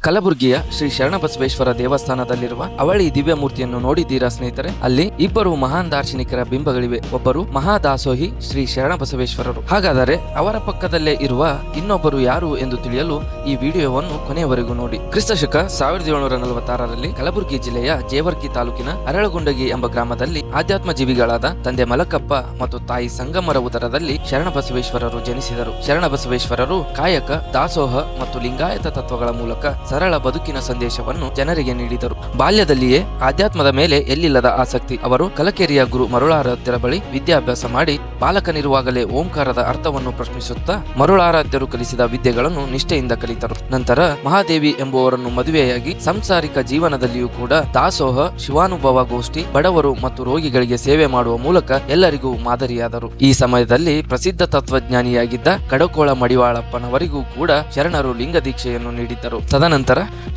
ಕಲಬುರಗಿಯ ಶ್ರೀ ಶರಣಬಸವೇಶ್ವರ ದೇವಸ್ಥಾನದಲ್ಲಿರುವ ಅವಳಿ ದಿವ್ಯ ಮೂರ್ತಿಯನ್ನು ನೋಡಿದ್ದೀರಾ ಸ್ನೇಹಿತರೆ? ಅಲ್ಲಿ ಇಬ್ಬರು ಮಹಾನ್ ದಾರ್ಶನಿಕರ ಬಿಂಬಗಳಿವೆ. ಒಬ್ಬರು ಮಹಾದಾಸೋಹಿ ಶ್ರೀ ಶರಣಬಸವೇಶ್ವರರು. ಹಾಗಾದರೆ ಅವರ ಪಕ್ಕದಲ್ಲೇ ಇರುವ ಇನ್ನೊಬ್ಬರು ಯಾರು ಎಂದು ತಿಳಿಯಲು ಈ ವಿಡಿಯೋವನ್ನು ಕೊನೆಯವರೆಗೂ ನೋಡಿ. ಕ್ರಿಸ್ತಶಕ 1746ರಲ್ಲಿ ಕಲಬುರಗಿ ಜಿಲ್ಲೆಯ ಜೇವರ್ಗಿ ತಾಲೂಕಿನ ಅರಳಗುಂಡಗಿ ಎಂಬ ಗ್ರಾಮದಲ್ಲಿ ಆಧ್ಯಾತ್ಮ ಜೀವಿಗಳಾದ ತಂದೆ ಮಲಕಪ್ಪ ಮತ್ತು ತಾಯಿ ಸಂಗಮರ ಉದರದಲ್ಲಿ ಶರಣಬಸವೇಶ್ವರರು ಜನಿಸಿದರು. ಶರಣಬಸವೇಶ್ವರರು ಕಾಯಕ, ದಾಸೋಹ ಮತ್ತು ಲಿಂಗಾಯತ ತತ್ವಗಳ ಮೂಲಕ ಸರಳ ಬದುಕಿನ ಸಂದೇಶವನ್ನು ಜನರಿಗೆ ನೀಡಿದರು. ಬಾಲ್ಯದಲ್ಲಿಯೇ ಆಧ್ಯಾತ್ಮದ ಮೇಲೆ ಎಲ್ಲಿಲ್ಲದ ಆಸಕ್ತಿ. ಅವರು ಕಲಕೆರೆಯ ಗುರು ಮರುಳಾರಾಧ್ಯರ ಬಳಿ ವಿದ್ಯಾಭ್ಯಾಸ ಮಾಡಿ ಬಾಲಕನಿರುವಾಗಲೇ ಓಂಕಾರದ ಅರ್ಥವನ್ನು ಪ್ರಶ್ನಿಸುತ್ತಾ ಮರುಳಾರಾಧ್ಯರು ಕಲಿಸಿದ ವಿದ್ಯೆಗಳನ್ನು ನಿಷ್ಠೆಯಿಂದ ಕಲಿತರು. ನಂತರ ಮಹಾದೇವಿ ಎಂಬುವರನ್ನು ಮದುವೆಯಾಗಿ ಸಾಂಸಾರಿಕ ಜೀವನದಲ್ಲಿಯೂ ಕೂಡ ದಾಸೋಹ, ಶಿವಾನುಭವ ಗೋಷ್ಠಿ, ಬಡವರು ಮತ್ತು ರೋಗಿಗಳಿಗೆ ಸೇವೆ ಮಾಡುವ ಮೂಲಕ ಎಲ್ಲರಿಗೂ ಮಾದರಿಯಾದರು. ಈ ಸಮಯದಲ್ಲಿ ಪ್ರಸಿದ್ಧ ತತ್ವಜ್ಞಾನಿಯಾಗಿದ್ದ ಕಡಕೋಳ ಮಡಿವಾಳಪ್ಪನವರಿಗೂ ಕೂಡ ಶರಣರು ಲಿಂಗ ದೀಕ್ಷೆಯನ್ನು ನೀಡಿದ್ದರು. ತದನಂತರ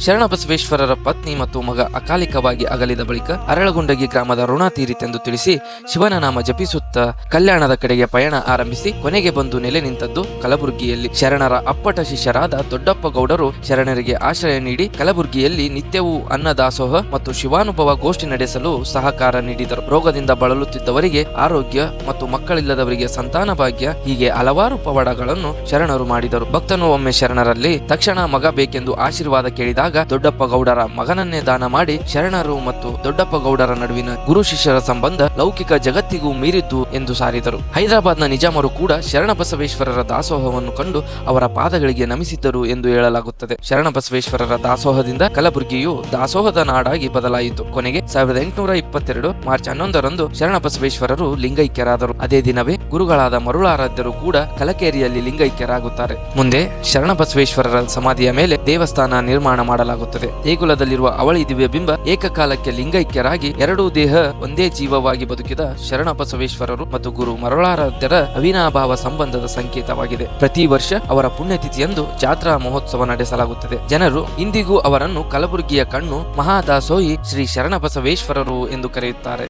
ಶರಣಬಸವೇಶ್ವರರ ಪತ್ನಿ ಮತ್ತು ಮಗ ಅಕಾಲಿಕವಾಗಿ ಅಗಲಿದ ಬಳಿಕ ಅರಳಗುಂಡಗಿ ಗ್ರಾಮದ ಋಣ ತೀರಿತೆಂದು ತಿಳಿಸಿ ಶಿವನ ನಾಮ ಜಪಿಸುತ್ತಾ ಕಲ್ಯಾಣದ ಕಡೆಗೆ ಪಯಣ ಆರಂಭಿಸಿ ಕೊನೆಗೆ ಬಂದು ನೆಲೆ ನಿಂತದ್ದು ಕಲಬುರಗಿಯಲ್ಲಿ. ಶರಣರ ಅಪ್ಪಟ ಶಿಷ್ಯರಾದ ದೊಡ್ಡಪ್ಪ ಗೌಡರು ಶರಣರಿಗೆ ಆಶ್ರಯ ನೀಡಿ ಕಲಬುರಗಿಯಲ್ಲಿ ನಿತ್ಯವೂ ಅನ್ನದಾಸೋಹ ಮತ್ತು ಶಿವಾನುಭವ ಗೋಷ್ಠಿ ನಡೆಸಲು ಸಹಕಾರ ನೀಡಿದರು. ರೋಗದಿಂದ ಬಳಲುತ್ತಿದ್ದವರಿಗೆ ಆರೋಗ್ಯ ಮತ್ತು ಮಕ್ಕಳಿಲ್ಲದವರಿಗೆ ಸಂತಾನ ಭಾಗ್ಯ, ಹೀಗೆ ಹಲವಾರು ಪವಾಡಗಳನ್ನು ಶರಣರು ಮಾಡಿದರು. ಭಕ್ತನು ಒಮ್ಮೆ ಶರಣರಲ್ಲಿ ತಕ್ಷಣ ಮಗ ಬೇಕೆಂದು ಆಶೀರ್ವಾದ ಕೇಳಿದಾಗ ದೊಡ್ಡಪ್ಪ ಗೌಡರ ಮಗನನ್ನೇ ದಾನ ಮಾಡಿ ಶರಣರು ಮತ್ತು ದೊಡ್ಡಪ್ಪ ಗೌಡರ ನಡುವಿನ ಗುರು ಶಿಷ್ಯರ ಸಂಬಂಧ ಲೌಕಿಕ ಜಗತ್ತಿಗೂ ಮೀರಿದ್ದು ಎಂದು ಸಾರಿದರು. ಹೈದರಾಬಾದ್ನ ನಿಜಾಮರು ಕೂಡ ಶರಣಬಸವೇಶ್ವರರ ದಾಸೋಹವನ್ನು ಕಂಡು ಅವರ ಪಾದಗಳಿಗೆ ನಮಿಸಿದ್ದರು ಎಂದು ಹೇಳಲಾಗುತ್ತದೆ. ಶರಣಬಸವೇಶ್ವರರ ದಾಸೋಹದಿಂದ ಕಲಬುರಗಿಯು ದಾಸೋಹದ ನಾಡಾಗಿ ಬದಲಾಯಿತು. ಕೊನೆಗೆ 1822 ಮಾರ್ಚ್ 11ರಂದು ಶರಣಬಸವೇಶ್ವರರು ಲಿಂಗೈಕ್ಯರಾದರು. ಅದೇ ದಿನವೇ ಗುರುಗಳಾದ ಮರುಳಾರಾಧ್ಯರು ಕೂಡ ಕಲಕೇರಿಯಲ್ಲಿ ಲಿಂಗೈಕ್ಯರಾಗುತ್ತಾರೆ. ಮುಂದೆ ಶರಣಬಸವೇಶ್ವರರ ಸಮಾಧಿಯ ಮೇಲೆ ದೇವಸ್ಥಾನ ನಿರ್ಮಾಣ ಮಾಡಲಾಗುತ್ತದೆ. ದೇಗುಲದಲ್ಲಿರುವ ಅವಳಿ ದಿವ್ಯ ಬಿಂಬ ಏಕಕಾಲಕ್ಕೆ ಲಿಂಗೈಕ್ಯರಾಗಿ ಎರಡೂ ದೇಹ ಒಂದೇ ಜೀವವಾಗಿ ಬದುಕಿದ ಶರಣಬಸವೇಶ್ವರರು ಮತ್ತು ಗುರು ಮರುಳಾರಾಧ್ಯರ ಅವಿನಾಭಾವ ಸಂಬಂಧದ ಸಂಕೇತವಾಗಿದೆ. ಪ್ರತಿ ವರ್ಷ ಅವರ ಪುಣ್ಯತಿಥಿಯಂದು ಜಾತ್ರಾ ಮಹೋತ್ಸವ ನಡೆಸಲಾಗುತ್ತದೆ. ಜನರು ಇಂದಿಗೂ ಅವರನ್ನು ಕಲಬುರಗಿಯ ಕಣ್ಣು, ಮಹಾದಾಸೋಹಿ ಶ್ರೀ ಶರಣಬಸವೇಶ್ವರರು ಎಂದು ಕರೆಯುತ್ತಾರೆ.